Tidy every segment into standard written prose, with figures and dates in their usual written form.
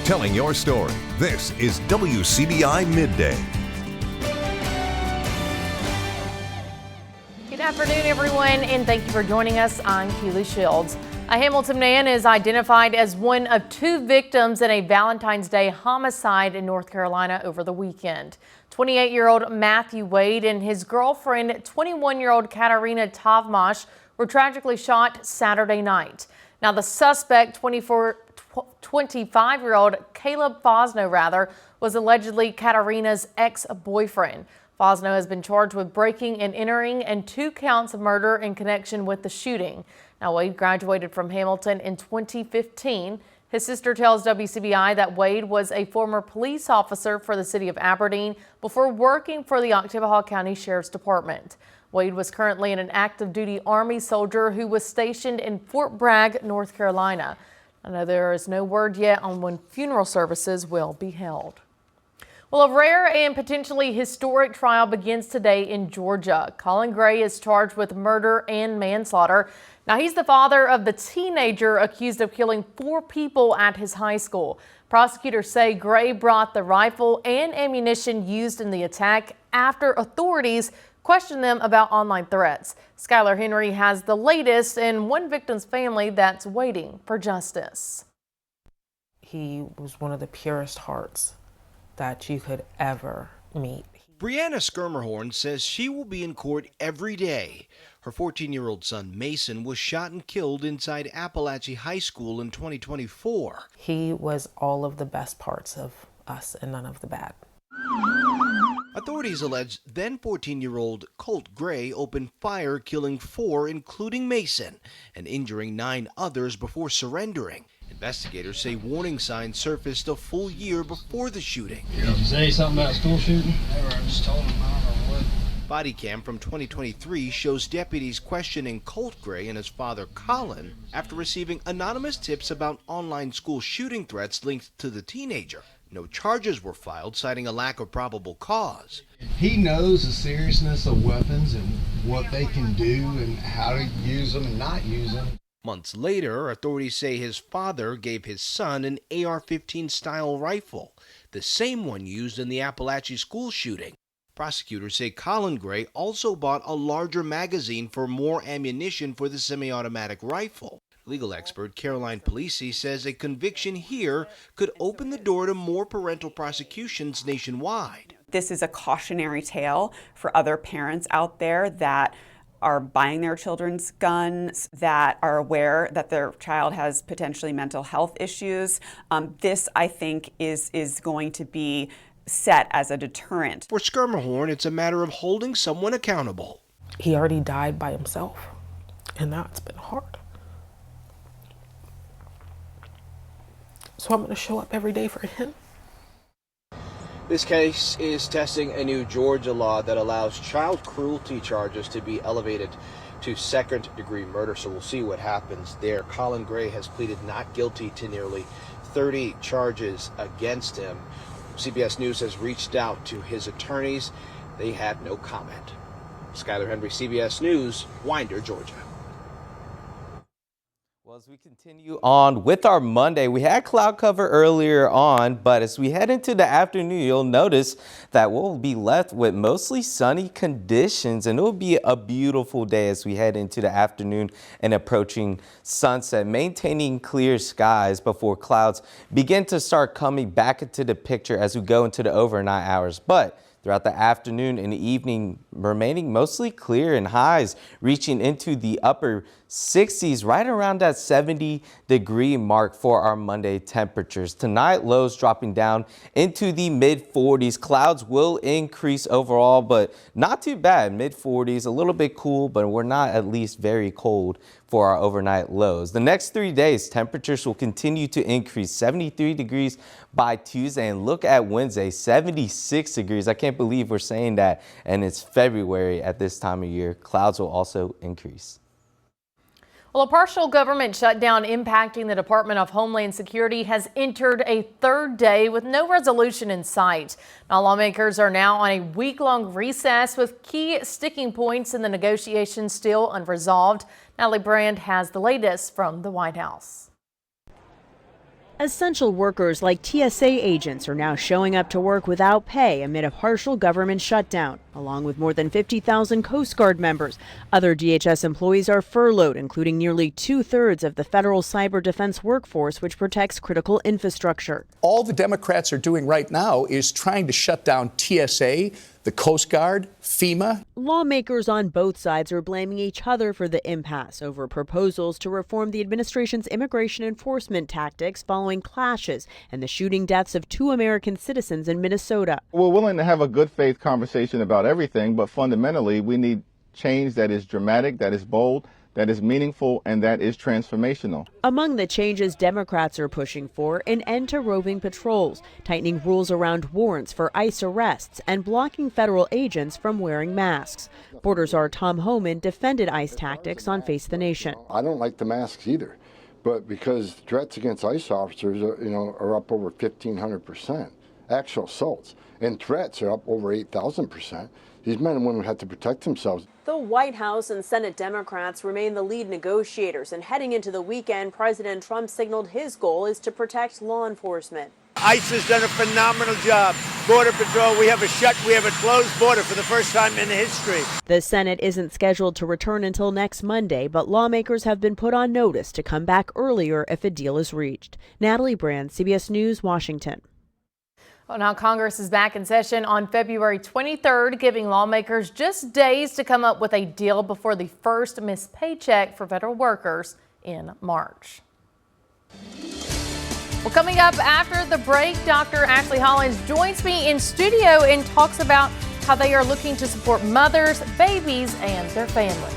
telling your story. This is WCBI Midday. Good afternoon, everyone, and thank you for joining us. I'm Kealy Shields. A Hamilton man is identified as one of 2 victims in a Valentine's Day homicide in North Carolina over the weekend. 28-year-old Matthew Wade and his girlfriend, 21-year-old Katarina Tavmash, were tragically shot Saturday night. Now, the suspect, 25-year-old Caleb Fosno, was allegedly Katarina's ex-boyfriend. Fosno has been charged with breaking and entering and 2 counts of murder in connection with the shooting. Now, Wade graduated from Hamilton in 2015. His sister tells WCBI that Wade was a former police officer for the city of Aberdeen before working for the Oktibbeha County Sheriff's Department. Wade was currently an active duty Army soldier who was stationed in Fort Bragg, North Carolina. I know there is no word yet on when funeral services will be held. Well, a rare and potentially historic trial begins today in Georgia. Colin Gray is charged with murder and manslaughter. Now, he's the father of the teenager accused of killing 4 people at his high school. Prosecutors say Gray brought the rifle and ammunition used in the attack after authorities questioned them about online threats. Skylar Henry has the latest in one victim's family that's waiting for justice. He was one of the purest hearts that you could ever meet. Brianna Skirmerhorn says she will be in court every day. Her 14-year-old son Mason was shot and killed inside Appalachia High School in 2024. He was all of the best parts of us and none of the bad. Authorities allege then 14-year-old Colt Gray opened fire, killing 4, including Mason, and injuring 9 others before surrendering. Investigators say warning signs surfaced a full year before the shooting. Did you say something about school shooting? Never, I just told him I don't know what. Body cam from 2023 shows deputies questioning Colt Gray and his father Colin after receiving anonymous tips about online school shooting threats linked to the teenager. No charges were filed, citing a lack of probable cause. He knows the seriousness of weapons and what they can do and how to use them and not use them. Months later, authorities say his father gave his son an AR-15 style rifle, the same one used in the Appalachia school shooting. Prosecutors say Colin Gray also bought a larger magazine for more ammunition for the semi-automatic rifle. Legal expert Caroline Polisi says a conviction here could open the door to more parental prosecutions nationwide. This is a cautionary tale for other parents out there that are buying their children's guns, that are aware that their child has potentially mental health issues. This, I think, is going to be set as a deterrent. For Skirmerhorn, it's a matter of holding someone accountable. He already died by himself, and now it's been hard. So I'm going to show up every day for him. This case is testing a new Georgia law that allows child cruelty charges to be elevated to second-degree murder, so we'll see what happens there. Colin Gray has pleaded not guilty to nearly 30 charges against him. CBS News has reached out to his attorneys. They had no comment. Skylar Henry, CBS News, Winder, Georgia. Well, as we continue on with our Monday, we had cloud cover earlier on, but as we head into the afternoon, you'll notice that we'll be left with mostly sunny conditions, and it will be a beautiful day as we head into the afternoon and approaching sunset, maintaining clear skies before clouds begin to start coming back into the picture as we go into the overnight hours. But throughout the afternoon and the evening, remaining mostly clear, and highs reaching into the upper 60s, right around that 70-degree mark for our Monday temperatures. Tonight, lows dropping down into the mid-40s. Clouds will increase overall, but not too bad. Mid-40s, a little bit cool, but we're not at least very cold for our overnight lows. The next 3 days, temperatures will continue to increase. 73 degrees by Tuesday, and look at Wednesday, 76 degrees. I can't believe we're saying that, and it's February at this time of year. Clouds will also increase. Well, a partial government shutdown impacting the Department of Homeland Security has entered a 3rd day with no resolution in sight. Now, lawmakers are now on a week-long recess with key sticking points in the negotiations still unresolved. Natalie Brand has the latest from the White House. Essential workers like TSA agents are now showing up to work without pay amid a partial government shutdown, along with more than 50,000 Coast Guard members. Other DHS employees are furloughed, including nearly 2/3 of the federal cyber defense workforce, which protects critical infrastructure. All the Democrats are doing right now is trying to shut down TSA, the Coast Guard, FEMA. Lawmakers on both sides are blaming each other for the impasse over proposals to reform the administration's immigration enforcement tactics following clashes and the shooting deaths of 2 American citizens in Minnesota. We're willing to have a good faith conversation about everything, but fundamentally we need change that is dramatic, that is bold, that is meaningful, and that is transformational. Among the changes Democrats are pushing for, an end to roving patrols, tightening rules around warrants for ICE arrests, and blocking federal agents from wearing masks. Border Czar Tom Homan defended ICE tactics on Face the Nation. I don't like the masks either, but because threats against ICE officers are up over 1,500%, actual assaults, and threats are up over 8,000%. These men and women have to protect themselves. The White House and Senate Democrats remain the lead negotiators, and heading into the weekend, President Trump signaled his goal is to protect law enforcement. ICE has done a phenomenal job. Border Patrol, we have a closed border for the first time in history. The Senate isn't scheduled to return until next Monday, but lawmakers have been put on notice to come back earlier if a deal is reached. Natalie Brand, CBS News, Washington. Well, now Congress is back in session on February 23rd, giving lawmakers just days to come up with a deal before the first missed paycheck for federal workers in March. Well, coming up after the break, Dr. Ashley Hollins joins me in studio and talks about how they are looking to support mothers, babies, and their family.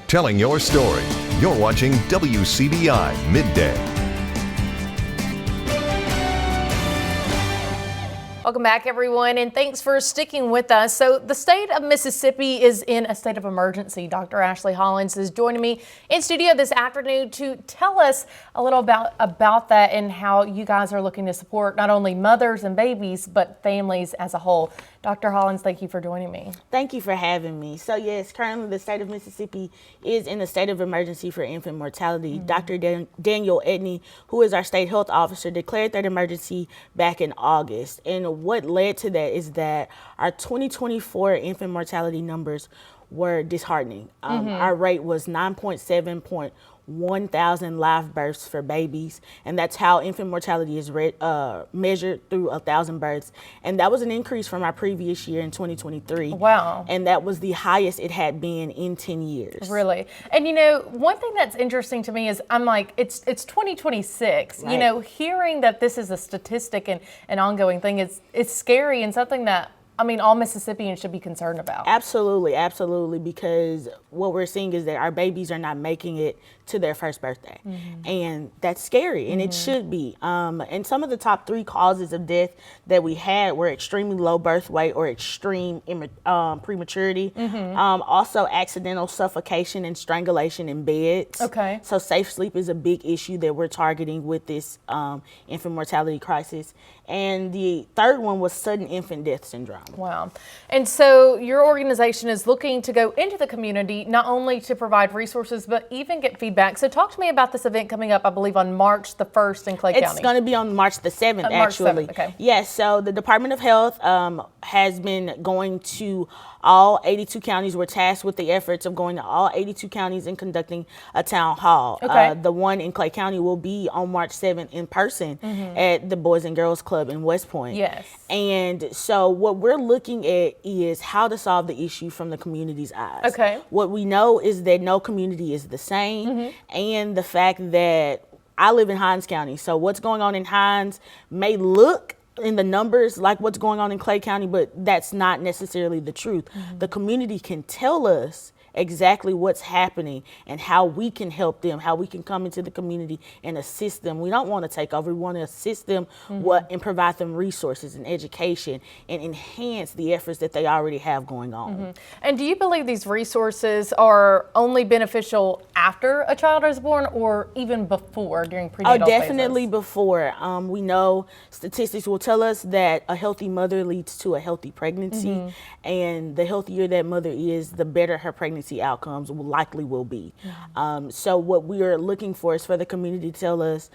Telling your story. You're watching WCBI Midday. Welcome back, everyone, and thanks for sticking with us. So the state of Mississippi is in a state of emergency. Dr. Ashley Hollins is joining me in studio this afternoon to tell us a little about that and how you guys are looking to support not only mothers and babies, but families as a whole. Dr. Hollins, thank you for joining me. Thank you for having me. So yes, currently the state of Mississippi is in a state of emergency for infant mortality. Dr. Daniel Edney, who is our state health officer, declared that emergency back in August. And what led to that is that our 2024 infant mortality numbers were disheartening. Our rate was 9.7.1 1,000 live births for babies, and that's how infant mortality is measured through 1,000 births. And that was an increase from our previous year in 2023. Wow. And that was the highest it had been in 10 years. Really. And you know, one thing that's interesting to me is I'm like, it's 2026. Right. You know, hearing that this is a statistic and an ongoing thing, it's scary and something that, I mean, all Mississippians should be concerned about. Absolutely, absolutely, because what we're seeing is that our babies are not making it to their first birthday. And that's scary, and it should be. And some of the top 3 causes of death that we had were extremely low birth weight or extreme prematurity. Also accidental suffocation and strangulation in beds. Okay. So safe sleep is a big issue that we're targeting with this infant mortality crisis. And the third one was sudden infant death syndrome. Wow. And so your organization is looking to go into the community, not only to provide resources, but even get feedback. So talk to me about this event coming up, I believe, on March the 1st in Clay County. It's going to be on March the 7th, March actually. 7th, okay. Yes, so the Department of Health has been going to all 82 counties. We're tasked with the efforts of going to all 82 counties and conducting a town hall. Okay. The one in Clay County will be on March 7th in person at the Boys and Girls Club in West Point. Yes. And so what we're looking at is how to solve the issue from the community's eyes. Okay. What we know is that no community is the same, and the fact that I live in Hollins County, so what's going on in Hollins may look in the numbers like what's going on in Clay County, but that's not necessarily the truth. The community can tell us exactly what's happening and how we can help them, how we can come into the community and assist them. We don't want to take over. We want to assist them and provide them resources and education and enhance the efforts that they already have going on. And do you believe these resources are only beneficial after a child is born or even before, during prenatal definitely phases? Before. We know statistics will tell us that a healthy mother leads to a healthy pregnancy, and the healthier that mother is, the better her pregnancy outcomes will be. So what we are looking for is for the community to tell us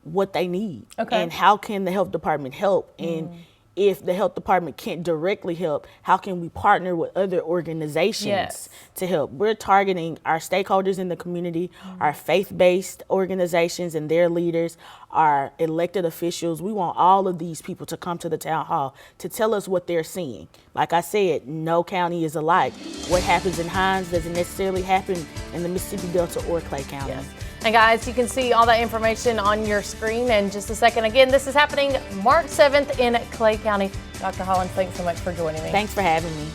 what they need and how can the health department help. And if the health department can't directly help, how can we partner with other organizations to help? We're targeting our stakeholders in the community, our faith-based organizations and their leaders, our elected officials. We want all of these people to come to the town hall to tell us what they're seeing. Like I said, no county is alike. What happens in Hines doesn't necessarily happen in the Mississippi Delta or Clay County. And guys, you can see all that information on your screen in just a second. Again, this is happening March 7th in Clay County. Dr. Hollins, thanks so much for joining me. Thanks for having me.